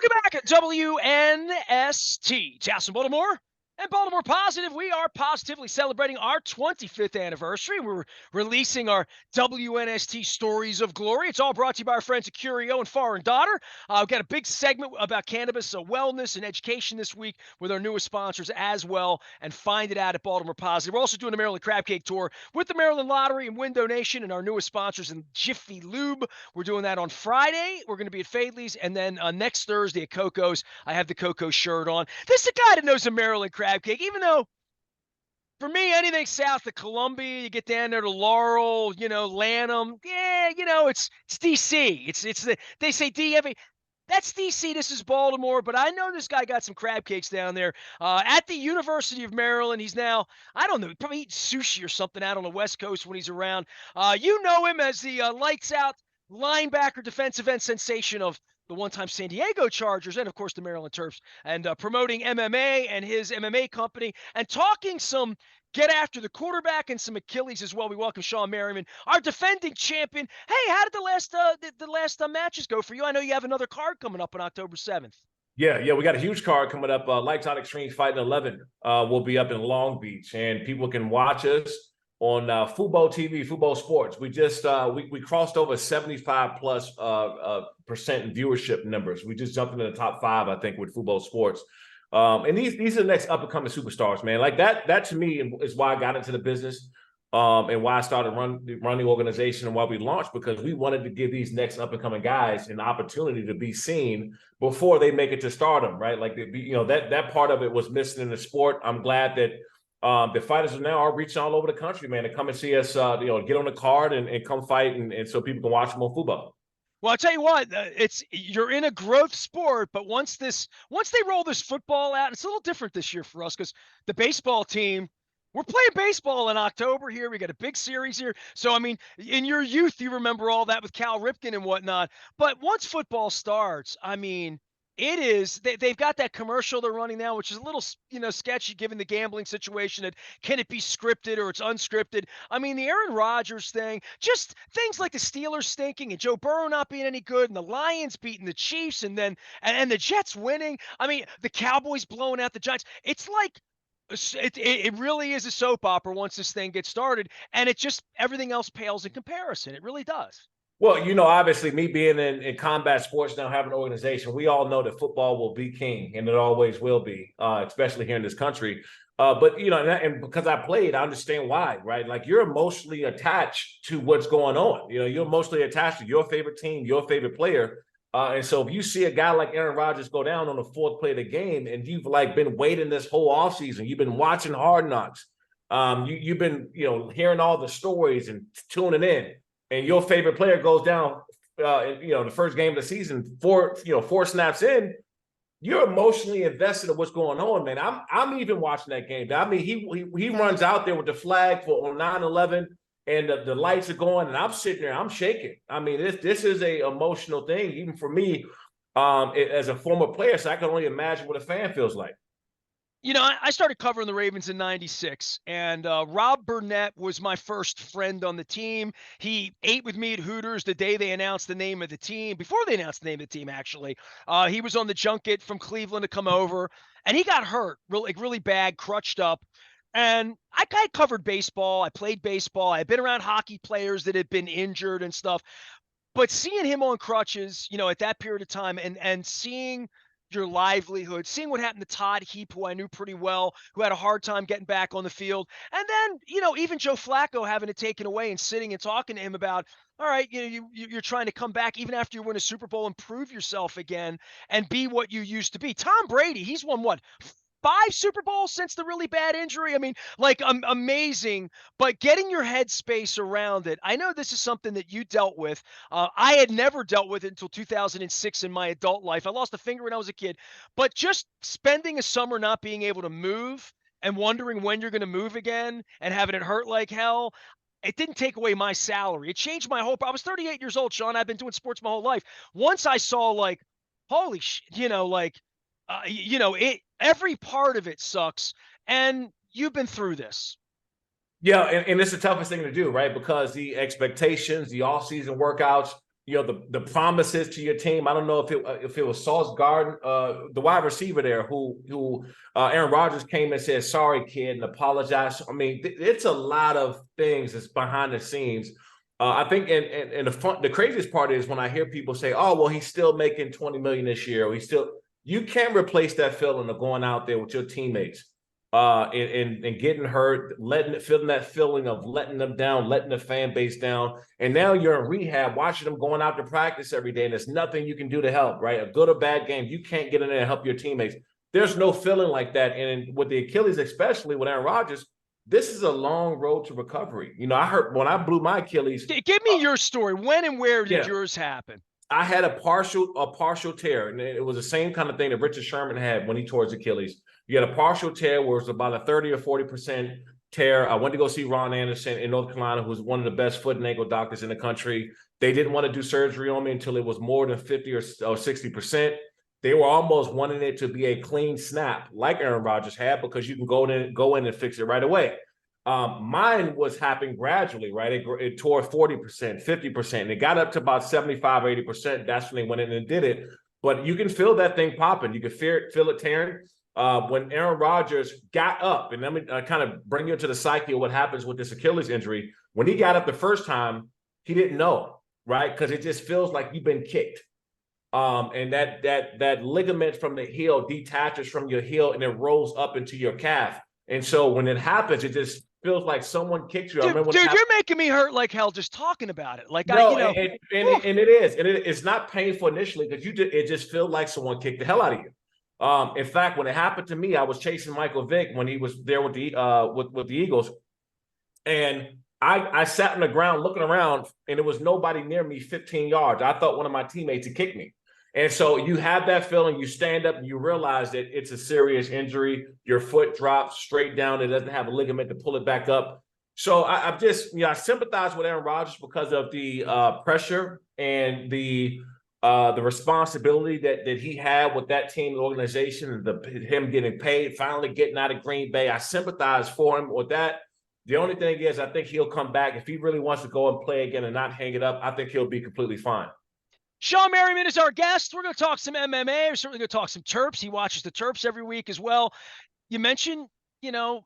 Welcome back at WNST. Jasmine Baltimore and Baltimore Positive. We are positively celebrating our 25th anniversary. We're releasing our WNST Stories of Glory. It's all brought to you by our friends at Curio and Foreign Daughter. We've got a big segment about cannabis, wellness, and education this week with our newest sponsors as well, and find it out at Baltimore Positive. We're also doing a Maryland Crab Cake Tour with the Maryland Lottery and Window Nation and our newest sponsors in Jiffy Lube. We're doing that on Friday. We're going to be at Fadley's, and then next Thursday at Coco's. I have the Coco shirt on. This is a guy that knows the Maryland Crab Cake, even though for me, anything south of Columbia, you get down there to Laurel, Lanham. Yeah, it's DC. They say DFA. That's DC. This is Baltimore, but I know this guy got some crab cakes down there at the University of Maryland. He's now, I don't know, probably eating sushi or something out on the West Coast when he's around. You know him as the lights out linebacker defensive end sensation of the one-time San Diego Chargers, and of course the Maryland Terps, and promoting MMA and his MMA company, and talking some get after the quarterback and some Achilles as well. We welcome Shawne Merriman, our defending champion. Hey, how did the last matches go for you? I know you have another card coming up on October 7th. Yeah, we got a huge card coming up. Lights Out Extreme Fighting 11 will be up in Long Beach, and people can watch us on FUBO TV, FUBO Sports. We just we crossed over 75+ percent in viewership numbers. We just jumped into the top 5, I think, with FUBO Sports. And these are the next up and coming superstars, man. Like that to me is why I got into the business, and why I started run the organization and why we launched, because we wanted to give these next up and coming guys an opportunity to be seen before they make it to stardom, right? Like that part of it was missing in the sport. I'm glad that the fighters are reaching all over the country, man, to come and see us, get on the card and come fight, and so people can watch them on FUBO. Well, I'll tell you what, you're in a growth sport, but once they roll this football out, it's a little different this year for us because the baseball team, we're playing baseball in October here. We got a big series here. So, I mean, in your youth, you remember all that with Cal Ripken and whatnot. But once football starts, I mean, they've got that commercial they're running now, which is a little, sketchy given the gambling situation. That can it be scripted or it's unscripted? I mean, the Aaron Rodgers thing, just things like the Steelers stinking and Joe Burrow not being any good and the Lions beating the Chiefs and the Jets winning. I mean, the Cowboys blowing out the Giants. It's like, it really is a soap opera once this thing gets started, and everything else pales in comparison. It really does. Well, obviously, me being in combat sports now, having an organization, we all know that football will be king, and it always will be, especially here in this country. But, and because I played, I understand why, right? Like, you're emotionally attached to what's going on. You're emotionally attached to your favorite team, your favorite player. And so if you see a guy like Aaron Rodgers go down on the 4th play of the game, and you've been waiting this whole offseason, you've been watching Hard Knocks, you've been, hearing all the stories and tuning in, and your favorite player goes down, the first game of the season, 4 snaps in, you're emotionally invested in what's going on, man. I'm even watching that game. I mean, he runs out there with the flag on 9/11, and the lights are going, and I'm sitting there, I'm shaking. I mean, this is a emotional thing, even for me, as a former player. So I can only imagine what a fan feels like. I started covering the Ravens in '96, and Rob Burnett was my first friend on the team. He ate with me at Hooters the day they announced the name of the team, before they announced the name of the team, actually. He was on the junket from Cleveland to come over, and he got hurt, really bad, crutched up. And I covered baseball. I played baseball. I had been around hockey players that had been injured and stuff. But seeing him on crutches, at that period of time, and seeing your livelihood, seeing what happened to Todd Heap, who I knew pretty well, who had a hard time getting back on the field. And then, even Joe Flacco having it taken away and sitting and talking to him about, all right, you're trying to come back even after you win a Super Bowl and prove yourself again and be what you used to be. Tom Brady, he's won what? 5 Super Bowls since the really bad injury. I mean, amazing, but getting your headspace around it. I know this is something that you dealt with. I had never dealt with it until 2006 in my adult life. I lost a finger when I was a kid, but just spending a summer not being able to move and wondering when you're going to move again and having it hurt like hell. It didn't take away my salary. It changed my whole. I was 38 years old, Shawne. I've been doing sports my whole life. Once I saw holy every part of it sucks, and you've been through this. Yeah, and it's the toughest thing to do, right? Because the expectations, the off-season workouts, the promises to your team. I don't know if it was Sauce Gardner, the wide receiver there, who Aaron Rodgers came and said, "Sorry, kid," and apologized. I mean, it's a lot of things that's behind the scenes. I think, and the craziest part is when I hear people say, "Oh, well, he's still making $20 million this year." Or you can't replace that feeling of going out there with your teammates and getting hurt, feeling that feeling of letting them down, letting the fan base down. And now you're in rehab, watching them going out to practice every day, and there's nothing you can do to help, right? A good or bad game, you can't get in there and help your teammates. There's no feeling like that. And with the Achilles, especially with Aaron Rodgers, this is a long road to recovery. I heard when I blew my Achilles. Give me your story. When and where did yours happen? I had a partial tear, and it was the same kind of thing that Richard Sherman had when he tore his Achilles. You had a partial tear where it was about a 30 or 40% tear. I went to go see Ron Anderson in North Carolina, who's one of the best foot and ankle doctors in the country. They didn't want to do surgery on me until it was more than 50 or 60%. They were almost wanting it to be a clean snap like Aaron Rodgers had, because you can go in and fix it right away. Mine was happening gradually, right? It tore 40%, 50%, and it got up to about 75, 80%. That's when they went in and did it. But you can feel that thing popping. You can feel it tearing. When Aaron Rodgers got up, and let me kind of bring you into the psyche of what happens with this Achilles injury. When he got up the first time, he didn't know, right? Because it just feels like you've been kicked. And that ligament from the heel detaches from your heel and it rolls up into your calf. And so when it happens, it just feels like someone kicked you. Dude, you're making me hurt like hell just talking about it. Like, no, and it is, and it's not painful initially because it just feels like someone kicked the hell out of you. In fact, when it happened to me, I was chasing Michael Vick when he was there with the Eagles, and I sat on the ground looking around, and there was nobody near me 15 yards. I thought one of my teammates had kicked me. And so you have that feeling, you stand up and you realize that it's a serious injury. Your foot drops straight down. It doesn't have a ligament to pull it back up. So I sympathize with Aaron Rodgers because of the pressure and the responsibility that he had with that team, the organization, and him getting paid, finally getting out of Green Bay. I sympathize for him with that. The only thing is, I think he'll come back. If he really wants to go and play again and not hang it up, I think he'll be completely fine. Shawne Merriman is our guest. We're going to talk some MMA. We're certainly going to talk some Terps. He watches the Terps every week as well. You mentioned,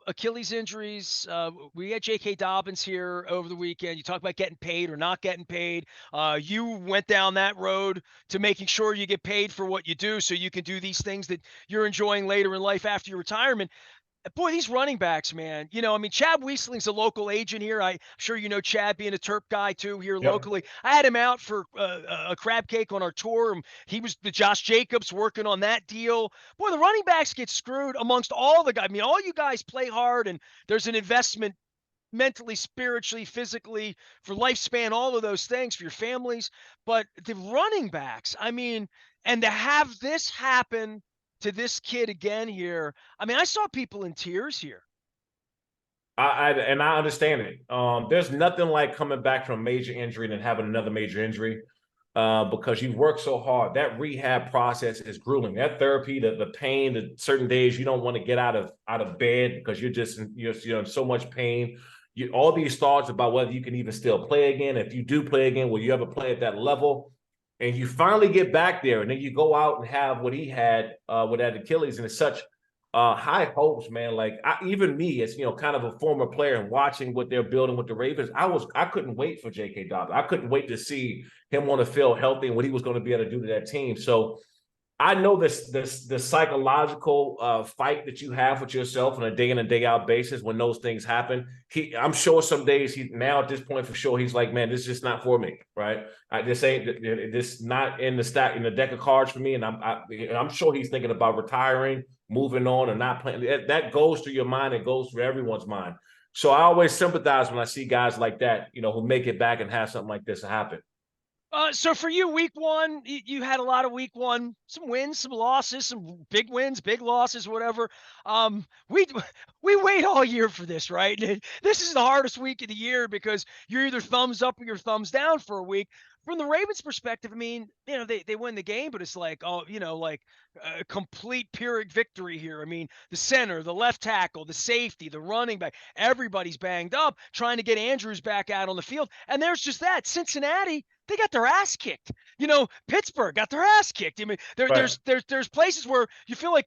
Achilles injuries. We had J.K. Dobbins here over the weekend. You talk about getting paid or not getting paid. You went down that road to making sure you get paid for what you do so you can do these things that you're enjoying later in life after your retirement. Boy, these running backs, man. Chad Wiesling's a local agent here. I'm sure you know Chad, being a Terp guy too here locally. I had him out for a crab cake on our tour. He was the Josh Jacobs working on that deal. Boy, the running backs get screwed amongst all the guys. All you guys play hard, and there's an investment mentally, spiritually, physically, for lifespan, all of those things for your families. But the running backs, and to have this happen to this kid again here. I saw people in tears here. I understand it. There's nothing like coming back from a major injury and having another major injury because you've worked so hard. That rehab process is grueling. That therapy, the pain, the certain days you don't want to get out of bed because you're in so much pain. All these thoughts about whether you can even still play again. If you do play again, will you ever play at that level? And you finally get back there, and then you go out and have what he had with that Achilles, and it's such high hopes, man. Like even me, as kind of a former player and watching what they're building with the Ravens, I couldn't wait for J.K. Dobbins. I couldn't wait to see him want to feel healthy and what he was going to be able to do to that team. So I know the psychological fight that you have with yourself on a day in and day out basis when those things happen. I'm sure some days now at this point for sure he's like, man, this is just not for me, right? This not in the deck of cards for me, and I'm sure he's thinking about retiring, moving on, and not playing. That goes through your mind. It goes through everyone's mind. So I always sympathize when I see guys like that, who make it back and have something like this happen. So for you, week one, you had a lot of week one, some wins, some losses, some big wins, big losses, whatever. We wait all year for this, right? And this is the hardest week of the year because you're either thumbs up or you're thumbs down for a week. From the Ravens' perspective, they win the game, but it's like, like a complete Pyrrhic victory here. The center, the left tackle, the safety, the running back, everybody's banged up, trying to get Andrews back out on the field. And there's just that. Cincinnati, they got their ass kicked. You know, Pittsburgh got their ass kicked. I mean, Right. there's places where you feel like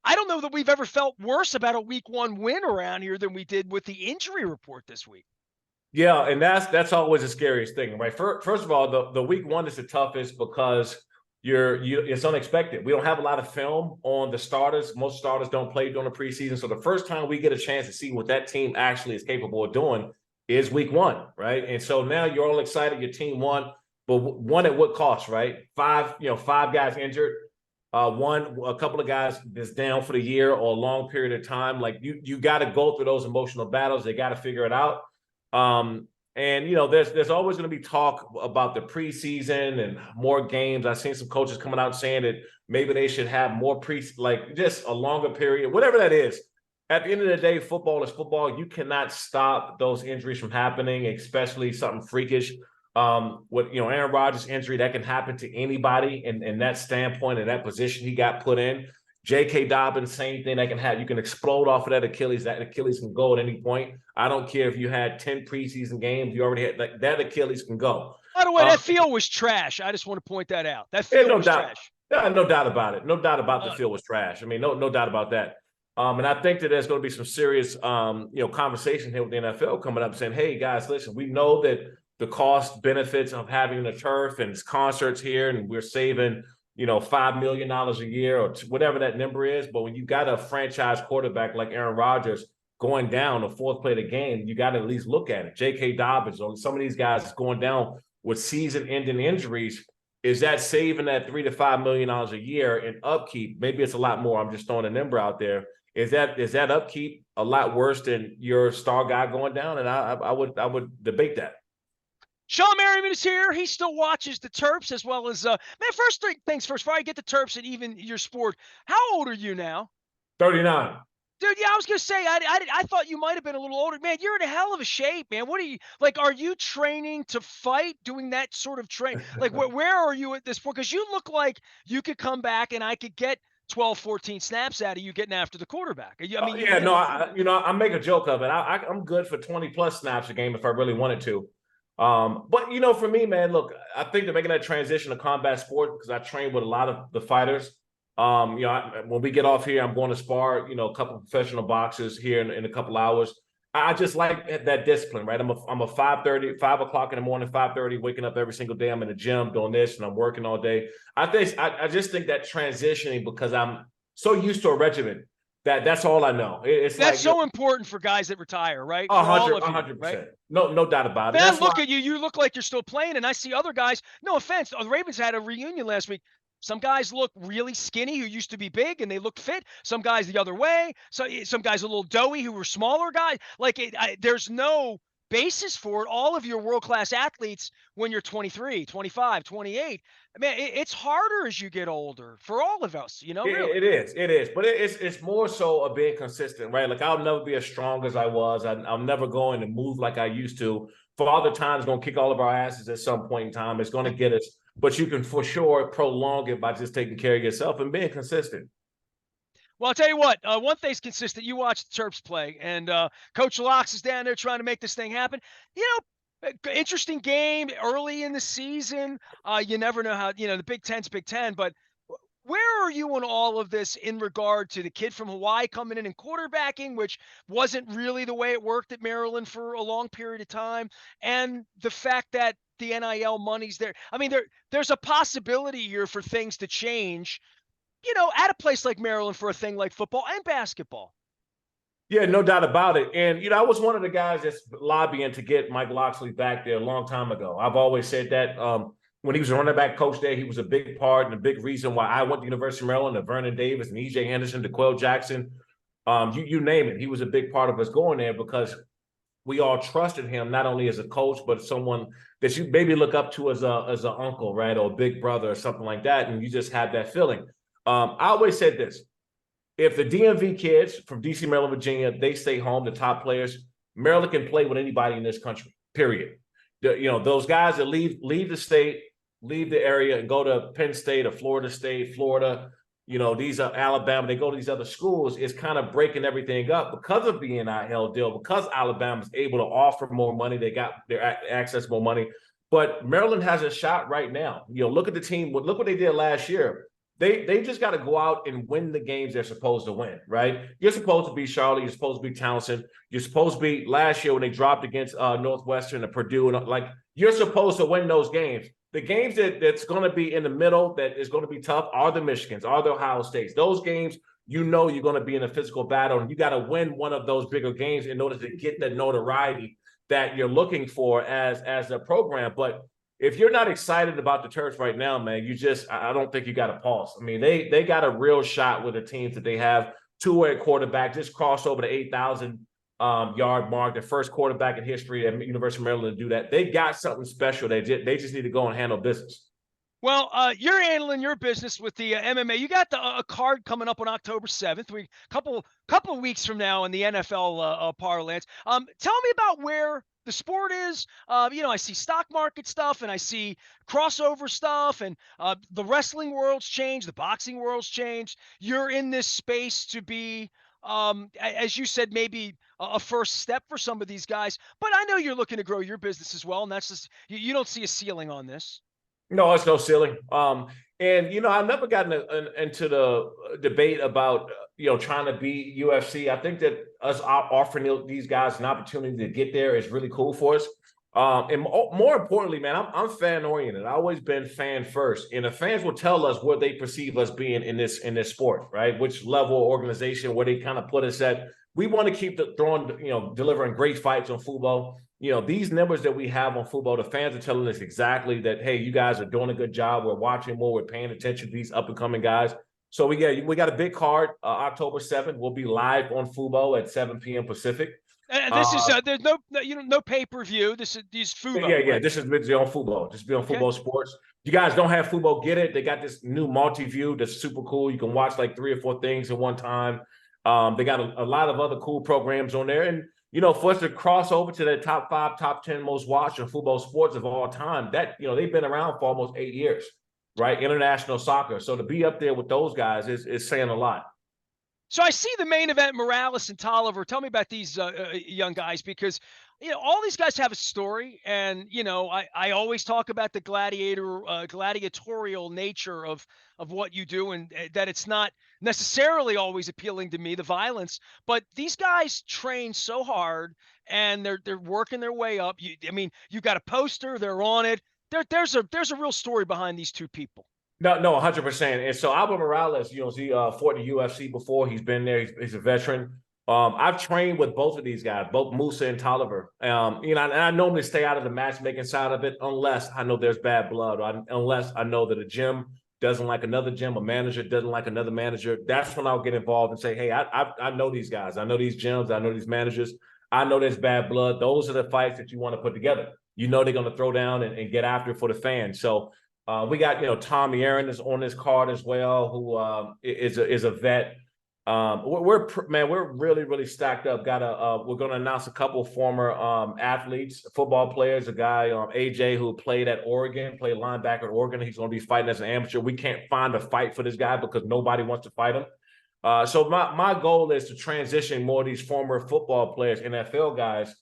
I don't know that we've ever felt worse about a week one win around here than we did with the injury report this week. Yeah, and that's always the scariest thing, right? First of all, the week one is the toughest because it's unexpected. We don't have a lot of film on the starters. Most starters don't play during the preseason. So the first time we get a chance to see what that team actually is capable of doing is week one, right? And so now you're all excited, your team won, but one at what cost, right? Five guys injured. A couple of guys that's down for the year or a long period of time. Like you got to go through those emotional battles. They got to figure it out. And there's always going to be talk about the preseason and more games. I've seen some coaches coming out saying that maybe they should have more like just a longer period, whatever that is. At the end of the day, football is football. You cannot stop those injuries from happening, especially something freakish. With Aaron Rodgers' injury, that can happen to anybody in that standpoint, in that position he got put in. J.K. Dobbins, same thing that can happen. You can explode off of that Achilles. That Achilles can go at any point. I don't care if you had 10 preseason games. You already had that Achilles can go. By the way, that field was trash. I just want to point that out. That field was trash. No doubt about it. No doubt about the field was trash. I mean, no doubt about that. And I think that there's going to be some serious, conversation here with the NFL coming up saying, hey, guys, listen, we know that the cost benefits of having the turf and concerts here, and we're saving – $5 million a year or whatever that number is. But when you got a franchise quarterback like Aaron Rodgers going down the fourth play of the game, you got to at least look at it. J.K. Dobbins or some of these guys going down with season-ending injuries. Is that saving that $3 to $5 million a year in upkeep? Maybe it's a lot more. I'm just throwing a number out there. Is that upkeep a lot worse than your star guy going down? And I would debate that. Shawne Merriman is here. He still watches the Terps as well as man. First things first. Before I get the Terps and even your sport, how old are you now? 39. Dude, yeah, I was gonna say I thought you might have been a little older. Man, you're in a hell of a shape, man. What are you like? Are you training to fight? Doing that sort of train? Like, where are you at this point? Because you look like you could come back and I could get 12, 14 snaps out of you getting after the quarterback. I make a joke of it. I'm good for 20 plus snaps a game if I really wanted to. But for me, man, look, I think they're making that transition to combat sport because I train with a lot of the fighters. When we get off here, I'm going to spar, a couple of professional boxers here in a couple hours. I just like that discipline, right? I'm a 5 o'clock in the morning, 5:30, waking up every single day. I'm in the gym doing this and I'm working all day. I just think that transitioning because I'm so used to a regimen. That's all I know. It's that's so important for guys that retire, right? 100%. Right? No doubt about it. Man, look at you. You look like you're still playing, and I see other guys. No offense, the Ravens had a reunion last week. Some guys look really skinny who used to be big, and they look fit. Some guys the other way. So some guys a little doughy who were smaller guys. Like there's no basis for it. All of your world-class athletes, when you're 23, 25, 28, man, it's harder as you get older for all of us, really. It is. But it's more so of being consistent, right? Like I'll never be as strong as I was. I'm never going to move like I used to. Father Time's going to kick all of our asses at some point in time. It's going to get us, but you can for sure prolong it by just taking care of yourself and being consistent. Well, I'll tell you what, one thing's consistent. You watch the Terps play, and Coach Locks is down there trying to make this thing happen. Interesting game early in the season. You never know how, the Big Ten's Big Ten, but where are you on all of this in regard to the kid from Hawaii coming in and quarterbacking, which wasn't really the way it worked at Maryland for a long period of time, and the fact that the NIL money's there? I mean, there's a possibility here for things to change, at a place like Maryland for a thing like football and basketball. Yeah, no doubt about it. And, I was one of the guys that's lobbying to get Mike Locksley back there a long time ago. I've always said that when he was a running back coach there, he was a big part and a big reason why I went to University of Maryland, to Vernon Davis and E.J. Henderson, to Quell Jackson. You name it. He was a big part of us going there because we all trusted him, not only as a coach, but someone that you maybe look up to as an uncle, right, or a big brother or something like that. And you just had that feeling. I always said this. If the DMV kids from DC, Maryland, Virginia, they stay home, the top players, Maryland can play with anybody in this country, period. Those guys that leave the state, leave the area and go to Penn State or Florida State, Florida, these are Alabama, they go to these other schools, it's kind of breaking everything up because of the NIL deal, because Alabama's able to offer more money, they got their access more money. But Maryland has a shot right now. Look at the team. Look what they did last year. They just got to go out and win the games they're supposed to win, right? You're supposed to be Charlotte. You're supposed to be Townsend. You're supposed to be last year when they dropped against Northwestern and Purdue. And like, you're supposed to win those games. The games that's going to be in the middle that is going to be tough are the Michigans, are the Ohio States. Those games, you're going to be in a physical battle, and you got to win one of those bigger games in order to get the notoriety that you're looking for as a program. But if you're not excited about the Terps right now, man, I don't think you got a pulse. I mean, they got a real shot with the teams that they have. Two-way quarterback just crossed over the 8,000 yard mark, the first quarterback in history at University of Maryland to do that. They got something special. They just need to go and handle business. Well, you're handling your business with the MMA. You got a card coming up on October 7th. We couple of weeks from now in the NFL parlance. Tell me about where the sport is. I see stock market stuff and I see crossover stuff, and the wrestling world's changed, the boxing world's changed. You're in this space to be, as you said, maybe a first step for some of these guys. But I know you're looking to grow your business as well, and that's just you don't see a ceiling on this. No, it's no ceiling. I've never gotten into the debate about trying to be UFC. I think that us offering these guys an opportunity to get there is really cool for us. And more importantly, man, I'm fan oriented. I've always been fan first, and the fans will tell us where they perceive us being in this sport, right? Which level of organization, where they kind of put us at. We want to keep delivering great fights on FUBO. These numbers that we have on FUBO, the fans are telling us exactly that, hey, you guys are doing a good job. We're watching more. We're paying attention to these up-and-coming guys. So we got a big card, October 7th. We'll be live on FUBO at 7 p.m. Pacific. And this is there's no pay-per-view. This is these FUBO. Yeah. Right? This is on FUBO. Just be on FUBO Sports. If you guys don't have FUBO, get it. They got this new multi-view that's super cool. You can watch like 3 or 4 things at one time. They got a lot of other cool programs on there. And for us to cross over to the top 5, top 10 most watched on FUBO Sports of all time, that they've been around for almost 8 years, right? International soccer. So to be up there with those guys is saying a lot. So I see the main event, Morales and Tolliver. Tell me about these young guys, because all these guys have a story, and I always talk about the gladiatorial nature of what you do, and that it's not necessarily always appealing to me, the violence, but these guys train so hard and they're working their way up. You got a poster, they're on it. There's a real story behind these two people. No, 100%. And so Albert Morales, he fought the UFC before. He's been there. He's a veteran. I've trained with both of these guys, both Musa and Tolliver. And I normally stay out of the matchmaking side of it unless I know there's bad blood, or unless I know that a gym doesn't like another gym, a manager doesn't like another manager. That's when I'll get involved and say, hey, I know these guys. I know these gyms. I know these managers. I know there's bad blood. Those are the fights that you want to put together. They're going to throw down and get after it for the fans. So we got, Tommy Aaron is on this card as well, who is a vet. We're really, really stacked up. We're going to announce a couple of former athletes, football players. A guy, AJ, who played at Oregon, played linebacker at Oregon. He's going to be fighting as an amateur. We can't find a fight for this guy because nobody wants to fight him. So my goal is to transition more of these former football players, NFL guys,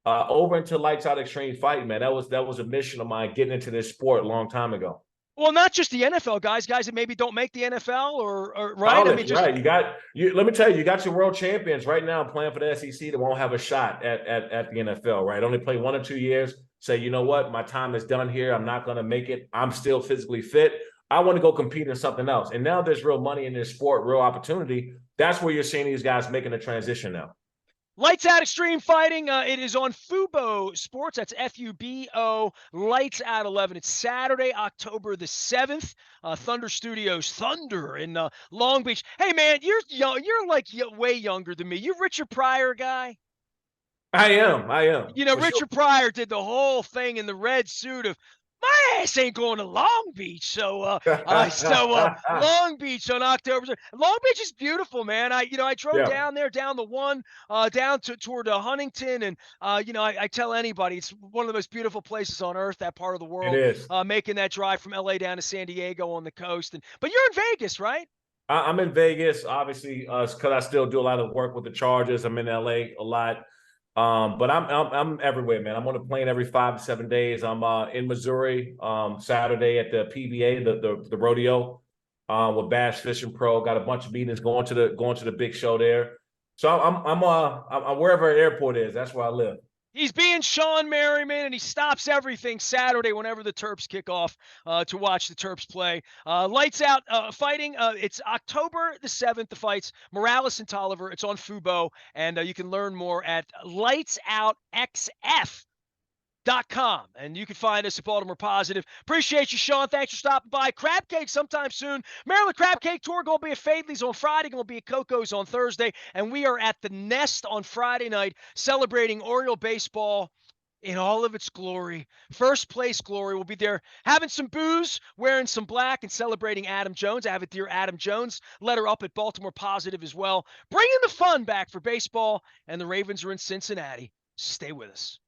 over into Lights Out Extreme Fighting, man. That was a mission of mine, getting into this sport a long time ago. Well, not just the NFL guys that maybe don't make the NFL or right. College, right. Let me tell you, you got your world champions right now playing for the SEC that won't have a shot at the NFL, right? Only play 1 or 2 years. Say, you know what, my time is done here. I'm not going to make it. I'm still physically fit. I want to go compete in something else. And now there's real money in this sport, real opportunity. That's where you're seeing these guys making a transition now. Lights Out Extreme Fighting. It is on FUBO Sports. That's FUBO. Lights Out 11. It's Saturday, October the 7th. Thunder Studios, Thunder in Long Beach. Hey, man, you're young. You're like way younger than me. You Richard Pryor guy? I am. Richard Pryor did the whole thing in the red suit of, my ass ain't going to Long Beach. So Long Beach on October. Long Beach is beautiful, man. I drove down there, down the one, down toward Huntington. And, I tell anybody, it's one of the most beautiful places on earth, that part of the world. It is. Making that drive from LA down to San Diego on the coast. But you're in Vegas, right? I'm in Vegas, obviously, because I still do a lot of work with the Chargers. I'm in LA a lot. But I'm everywhere, man. I'm on a plane every 5 to 7 days. I'm in Missouri Saturday at the PBA, the rodeo with Bass Fishing Pro. Got a bunch of meetings going to the big show there. So I'm wherever an airport is. That's where I live. He's being Shawne Merriman, and he stops everything Saturday whenever the Terps kick off to watch the Terps play. Lights Out fighting. It's October the 7th, the fights. Morales and Tolliver. It's on FUBO, and you can learn more at lightsoutxf.com. And you can find us at Baltimore Positive. Appreciate you, Shawne. Thanks for stopping by. Crab Cake sometime soon. Maryland Crab Cake Tour going to be at Fadley's on Friday, going to be at Coco's on Thursday, and we are at the Nest on Friday night celebrating Oriole baseball in all of its glory. First place glory. We'll be there having some booze, wearing some black, and celebrating Adam Jones. I have a Dear Adam Jones letter up at Baltimore Positive as well. Bringing the fun back for baseball, and the Ravens are in Cincinnati. Stay with us.